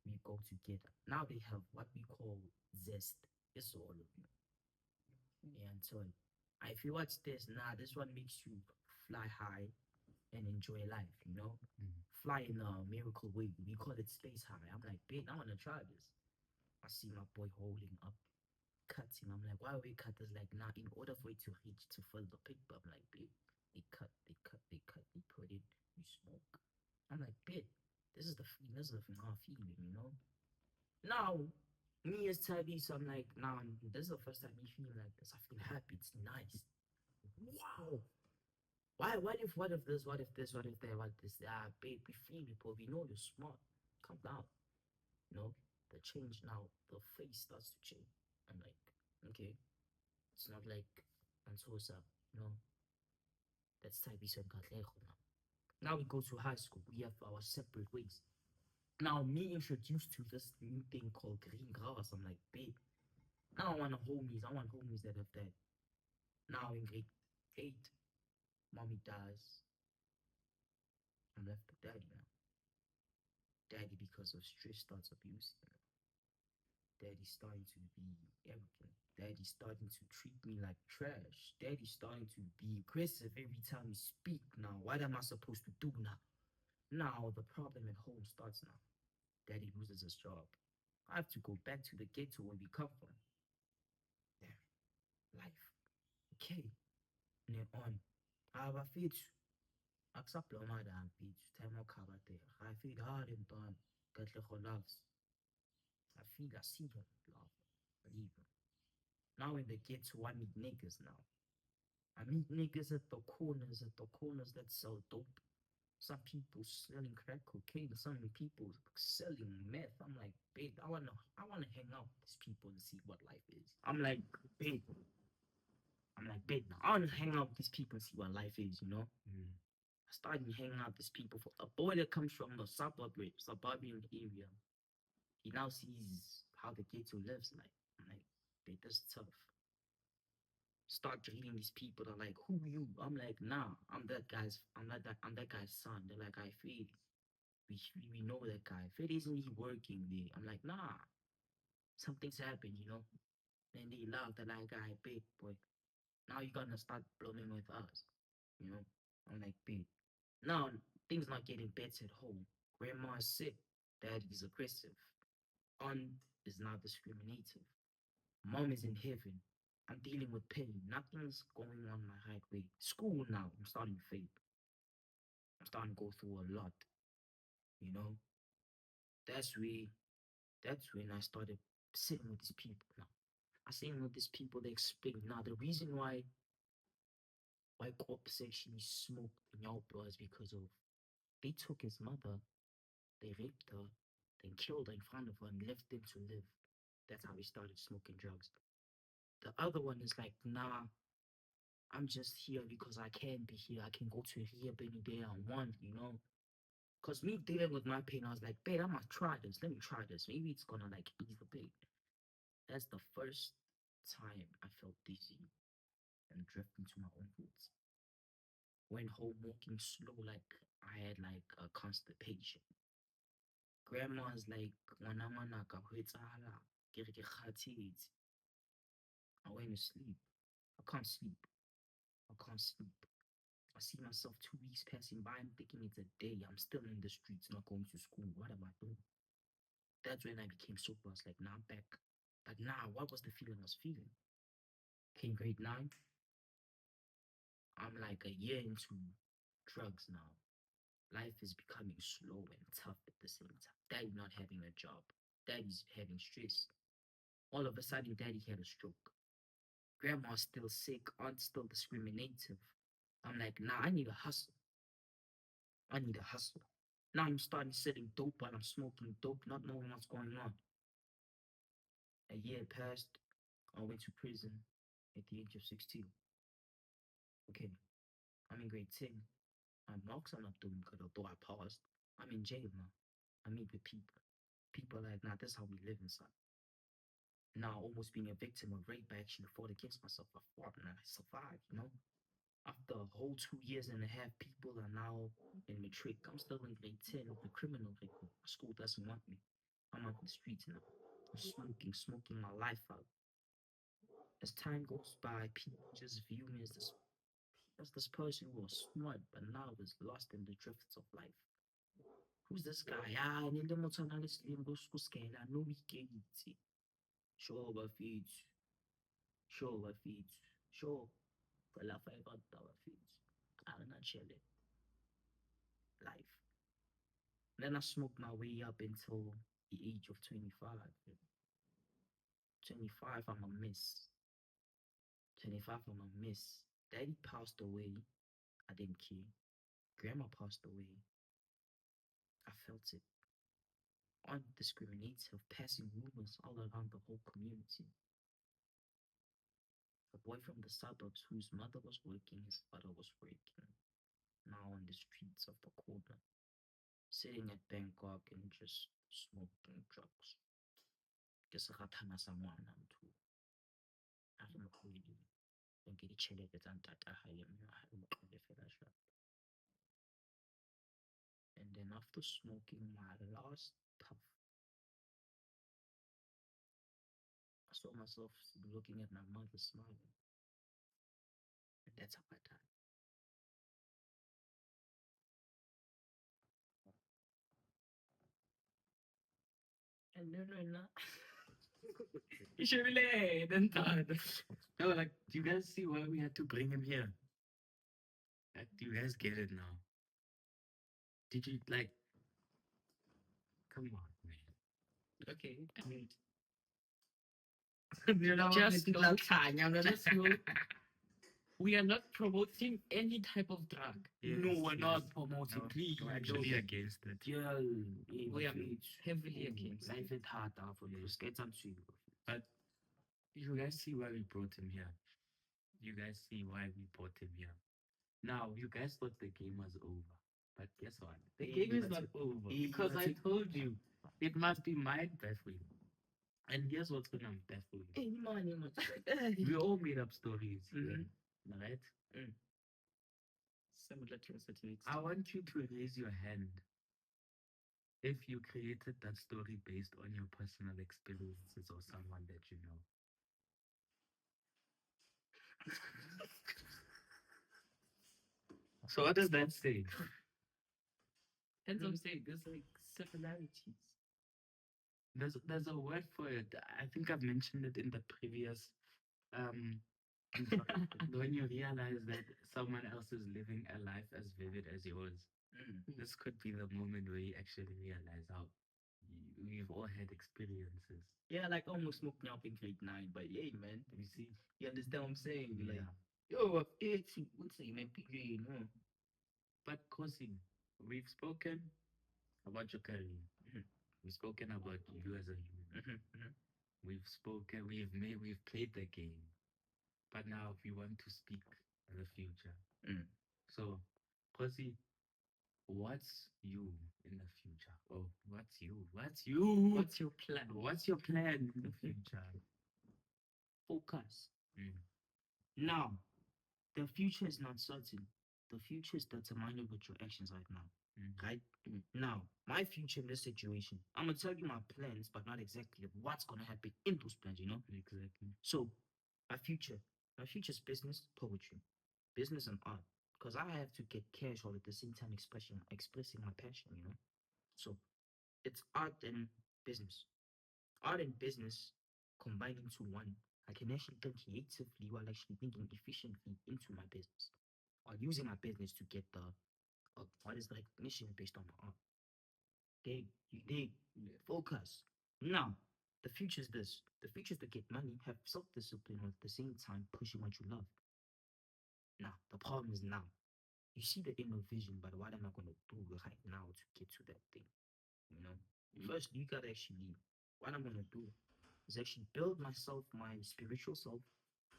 We go together. Now they have what we call zest. It's all of you. Yeah, and so if you watch this, nah, this one makes you fly high and enjoy life, you know? Fly in a miracle way. We call it space high. I'm like, babe, I wanna try this. I see my boy holding up, cutting. I'm like, why are we cut this? Like, nah, in order for it to reach to fill the paper, I'm like, babe, they put it, you smoke. I'm like, babe, this is the feeling, you know? Now, me as Tabby, so I'm like, nah, this is the first time me feeling like this. I feel happy. It's nice. Wow. Why? What if this? What if that? What this? Ah, babe, we feel it, but we know you're smart. Calm down. You know, the change now, the face starts to change. I'm like, okay, it's not like Ansosa, you know, that's Tabby and Katlejo now. Now we go to high school. We have our separate ways. Now, me introduced to this new thing called green grass. I'm like, babe, I don't want homies. I want homies that have that. Now in grade 8, mommy dies. I'm left with daddy now. Daddy, because of stress, starts abusing me. Daddy's starting to be arrogant. Daddy's starting to treat me like trash. Daddy's starting to be aggressive every time we speak now. What am I supposed to do now? Now the problem at home starts now. Daddy loses his job. I have to go back to the ghetto where we come from. Damn, life. Okay. And then on. Abafethu akusablomada mfethu time okhabadela. I feel hard and done. Katlego loves. I see her love. Believe me. Now in the ghetto, I meet niggas now. I meet niggas at the corners that sell dope. Some people selling crack cocaine, some people selling meth. I'm like, babe, I wanna hang out with these people and see what life is. Babe, I'm like, babe, now I wanna hang out with these people and see what life is, you know? I started hanging out with these people for a boy that comes from the suburban area. He now sees how the ghetto lives like. I'm like, babe, this is tough. Start greeting these people. They're like, "Who you?" I'm like, "Nah, I'm that guy's son." They're like, "I feel we know that guy. Fed isn't he working there?" I'm like, "Nah, something's happened, you know." And they laugh. They're like, "I big boy, now you're gonna start blooming with us," you know. I'm like, "Big." Now things not getting better at home. Grandma is sick. Dad is aggressive. Aunt is not discriminative. Mom is in heaven. I'm dealing with pain. Nothing's going on my right way. School now, I'm starting to fade. I'm starting to go through a lot. You know, that's where that's when I started sitting with these people now. I sitting with these people. They explain now the reason why cops actually smoked in Yalpa is because of they took his mother, they raped her, then killed her in front of her and left them to live. That's how we started smoking drugs. The other one is like, nah, I'm just here because I can be here. I can go to rehab any day I want, you know? Because me dealing with my pain, I was like, babe, I'm gonna try this. Let me try this. Maybe it's gonna like ease the pain. That's the first time I felt dizzy and drift into my own thoughts. Went home walking slow like I had like a constipation. Grandma's like, "Ngwana ngwanaka, ho etsahalang?" Ke re, "Ke kgathetse." I went to sleep. I can't sleep. I can't sleep. I see myself 2 weeks passing by. I'm thinking it's a day. I'm still in the streets, not going to school. What am I doing? That's when I became sober. I was like, nah, I'm back. But nah, what was the feeling I was feeling? Came grade 9. I'm like a year into drugs now. Life is becoming slow and tough at the same time. Daddy not having a job. Daddy's having stress. All of a sudden, daddy had a stroke. Grandma's still sick. Aunt's still discriminative. I'm like, nah, I need a hustle. I need a hustle. Now I'm starting selling dope while I'm smoking dope, not knowing what's going on. A year passed. I went to prison at the age of 16. Okay, I'm in grade 10. My marks are not doing good, although I passed. I'm in jail now. I meet with people. People are like, nah, that's how we live inside. Now, almost being a victim of rape, I actually fought against myself. I fought and I survived. After a whole 2 years and a half, people are now in matric. I'm still in grade 10 with a criminal record. School doesn't want me. I'm out in the streets now. I'm smoking my life out. As time goes by, people just view me as this person who was smart but now is lost in the drifts of life. Who's this guy? Ah, nile motho a nang le selemo ko skena, no iketse. Sure, bafethu. Sure, bafethu. Sure. Cela 5 rand bafethu. A re na tjhelete. Life. Then I smoked my way up until the age of 25. 25, I'm a miss. 25, I'm a miss. Daddy passed away. I didn't care. Grandma passed away. I felt it. Undiscriminative, passing rumors all around the whole community. A boy from the suburbs whose mother was working, his father was working. Now on the streets of the corner, sitting at Bangkok and just smoking drugs. Ke segathana sa ngwana motho. A re mogwedi. Nke ditšhelete tsa ntata hae mme ha re mo tlole fela jwalo. And then after smoking my last puff, I saw myself looking at my mother smiling. And that's how I died. And then
You should be late and tired. No, like, do you guys see why we had to bring him here? Like, do you guys get it now? Did you, like, come on, man.
Okay.
I mean,
Just know, just know, we are not promoting any type of drug.
yes,
no, we're not
yes.
promoting.
No,
Please,
we're actually against it.
yeah,
We are heavily against.
life is hard for you. Get some to you.
But you guys see why we brought him here. You guys see why we brought him here. Now, you guys thought the game was over. But guess what? The
Yeah,
game is
but
not over.
yeah,
Because
but
I told you, it must be mind baffling. And guess what's gonna baffle you?
Hey, man.
We all made up stories here,
Mhm.
right?
Similar to a certain extent.
I want you to raise your hand if you created that story based on your personal experiences or someone that you know. So what does that say?
Hence I'm saying there's like similarities.
There's a word for it. I think I've mentioned it in the previous um when you realize that someone else is living a life as vivid as yours. This could be the moment where you actually realize how we've all had experiences.
Yeah, like almost smoke me up in grade 9, but yeah, man.
You see?
You understand what I'm saying? Like,
Yeah.
yo, it's what's it, man? PJ, no.
But Kgosi, we've spoken about your career. We've spoken about you as a human. We've played the game. But now we want to speak the future. So, Kgosi, what's you in the future? Oh, what's you? What's you?
What's your plan?
What's your plan in the future?
Focus.
Mm.
Now, the future is not certain. The future is determined with your actions right now. Right? Now, my future in this situation, I'm gonna tell you my plans, but not exactly what's gonna happen in those plans.
Exactly.
So, my future is business, poetry, business and art. because I have to get cash while at the same time expressing my passion, you know. So it's art and business. Art and business combined into one. I can actually think creatively while actually thinking efficiently into my business. Or using my business to get the what is the recognition based on my art. They focus. Now, the future is this. The future is to get money, have self-discipline, while at the same time pushing what you love. Now, the problem is now. You see the inner vision, but what am I gonna do right now to get to that thing? You know? First you gotta actually what I'm gonna do is actually build myself, my spiritual self,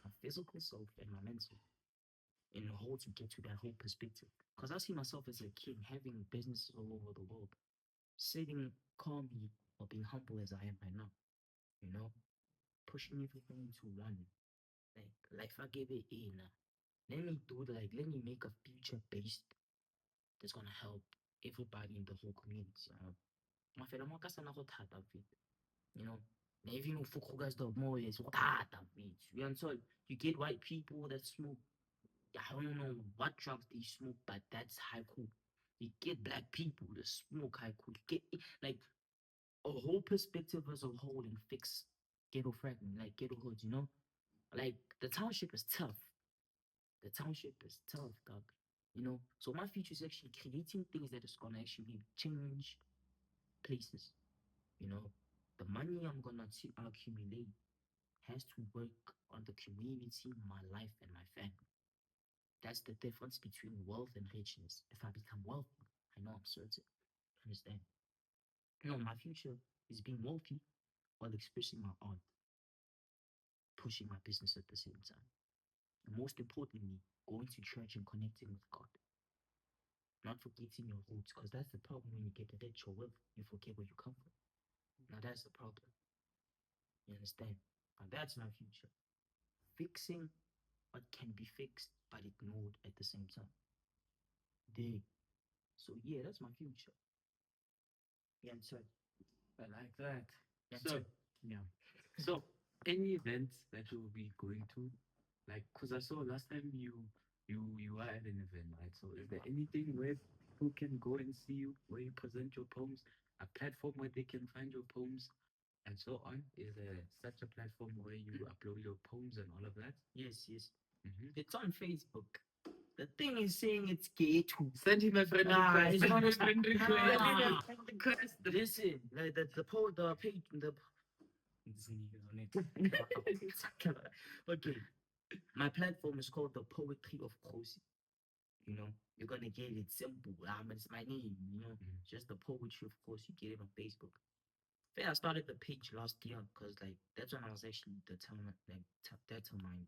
my physical self, and my mental in a whole to get to that whole perspective. Because I see myself as a king having businesses all over the world, sitting calmly or being humble as I am right now, you know, pushing everything into one. Like if I give it in, let me do let me make a future based that's gonna help everybody in the whole community. Mafelo mo ka sana go thata mfethu, you know. And even if guys the more is what thata mfethu. You understand? You get white people that smoke. I don't know what drugs they smoke, but that's high cool. You get black people that smoke high cool. You get like a whole perspective as a whole and fix ghetto fragment, like ghetto hoods, you know? Like the township is tough. The township is tough, dog. You know? So my future is actually creating things that is gonna actually change places. You know? The money I'm gonna accumulate has to work on the community, my life, and my family. That's the difference between wealth and richness. If I become wealthy, I know I'm certain. Understand? No, my future is being wealthy while expressing my art, pushing my business at the same time. And most importantly, going to church and connecting with God. Not forgetting your roots, because that's the problem when you get rich or wealth, you forget where you come from. Now that's the problem. You understand? And that's my future. Fixing what can be fixed but ignored at the same time. Dig. So yeah, that's my future. Yeah, so
I like that.
yeah,
So, yeah. So, any events that you will be going to, like, cause I saw last time you are at an event, right? So, is there anything where people can go and see you, where you present your poems, a platform where they can find your poems, and so on? Is there such a platform where you upload your poems and all of that?
yes, yes.
Mm-hmm.
It's on Facebook. The thing is saying it's gay too.
Send him a friend
Nah,
request.
it's not a friend
Send him
request.
a friend request.
Listen, like the page, the okay. My platform is called the Poetry of Kgosi. You know, you're gonna get it simple. It's my name. You know, just the Poetry of Kgosi. You get it on Facebook. Yeah, I started the page last year because like that's when I was actually determined, like determined.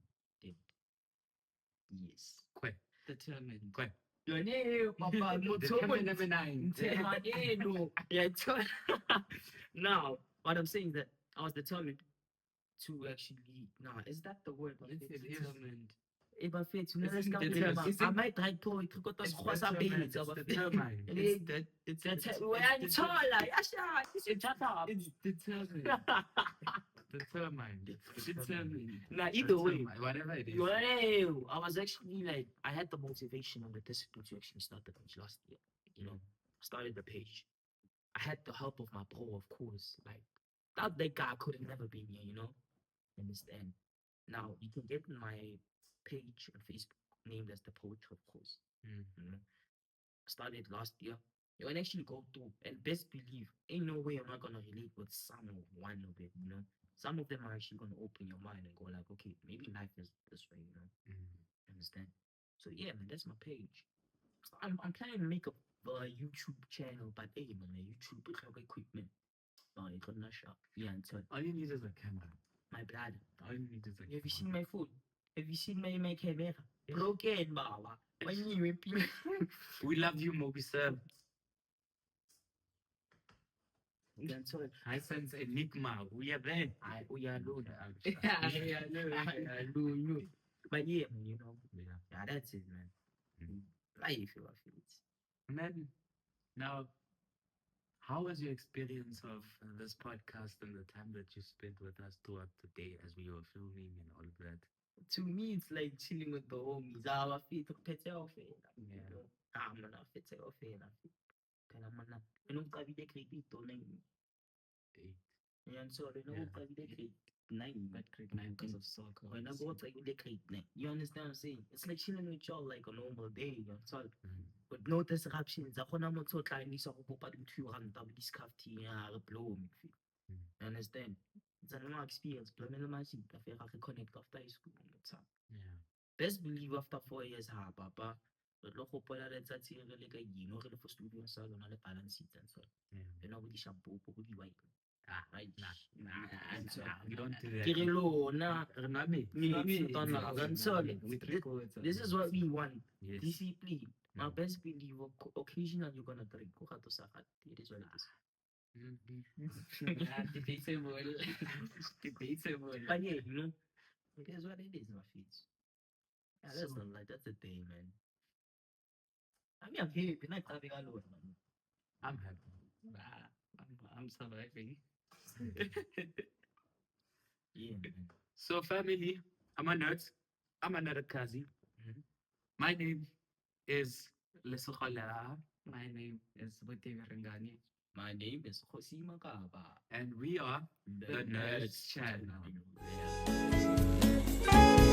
Yes.
Quick,
Determined.
quick.
Your name, Papa.
Determined.
Yeah, now, what I'm saying is that I was determined to actually. Nah, is that the word?
It's determined.
If I fit, you know,
It's
let's
determined.
I might write poetry, got us cross our bellies.
It's determined.
It's
Where I'm taller, yasha, it's shut up.
It's determined. Determined. Determined.
Nah, either way,
Determined. Whatever it is.
yo, I was actually like, I had the motivation and the discipline to actually start the page last year. You know, started the page. I had the help of my bro, of course. Like, that guy could have never been here, you know? Understand? Now, you can get my page on Facebook named as the Poetry, of course. You know? Started last year. You can actually go through and best believe, ain't no way I'm not gonna relate with some of one of it, you know. Some of them are actually gonna open your mind and go like, okay, maybe life is this way, you know. Understand? So yeah, man, that's my page. I'm planning to make a YouTube channel, but hey, man, YouTube with equipment. It's gonna shop. Yeah, until
All you need is a camera.
my blood.
All you need is a
Have you seen
camera.
my phone? Have you seen my camera? Broken, baba. When you repeat.
We love you, Moby sir. I sense enigma. We are there.
We are alone.
Yeah,
Alone. But yeah, man, you know.
yeah.
Yeah, that's it, man. Life, you feel it.
And then now, how was your experience of this podcast and the time that you spent with us throughout the day as we were filming and all of that?
To me, it's like chilling with the homies. Our feet, pete off.
Yeah.
I'm gonna fit off. Phela mana wena ucabile grade 8 or 9
Eight.
so wena
Yeah.
ucabile grade 9
But grade 9 because of soccer.
wena
obviously.
bocabile grade 9 you understand what I'm saying it's like chilling with y'all like a normal day you understand
Mm.
with no disruptions a gona motho o tla emisa go popa di-2 ranta bo di-scafting ya re blow me
Mm.
you understand it's a normal experience blomele masita fela re connect after high school
Yeah.
best believe after 4 years ha papa re tlo gopola letsatsi re le ka eno re le for studio sa lona le balance and so
Yeah.
yona go di-shampoo go di-wine
Ah,
Right.
nah, we don't do that.
ke re lona
Re nwa metsi.
metsi tona
Metsi,
gansole
with 3 quarts.
this is what we want
Yes.
discipline my
Mm.
best believe occasionally you're gonna drink go gato sa gat it is what it is
Yeah, debatable. Debatable.
but yeah you know it is what it is my feet yeah that's
So-
not like that's a day man I mean I'm happy not having alone man
I'm happy.
Nah, I'm surviving.
yeah man
So family, I'm a nerd. I'm another Kazi.
Mhm.
My name is Lesokhala,
My name is Botevi Rengani.
my name is Kgosi Makaba
and we are the Nerds Channel.
Yeah.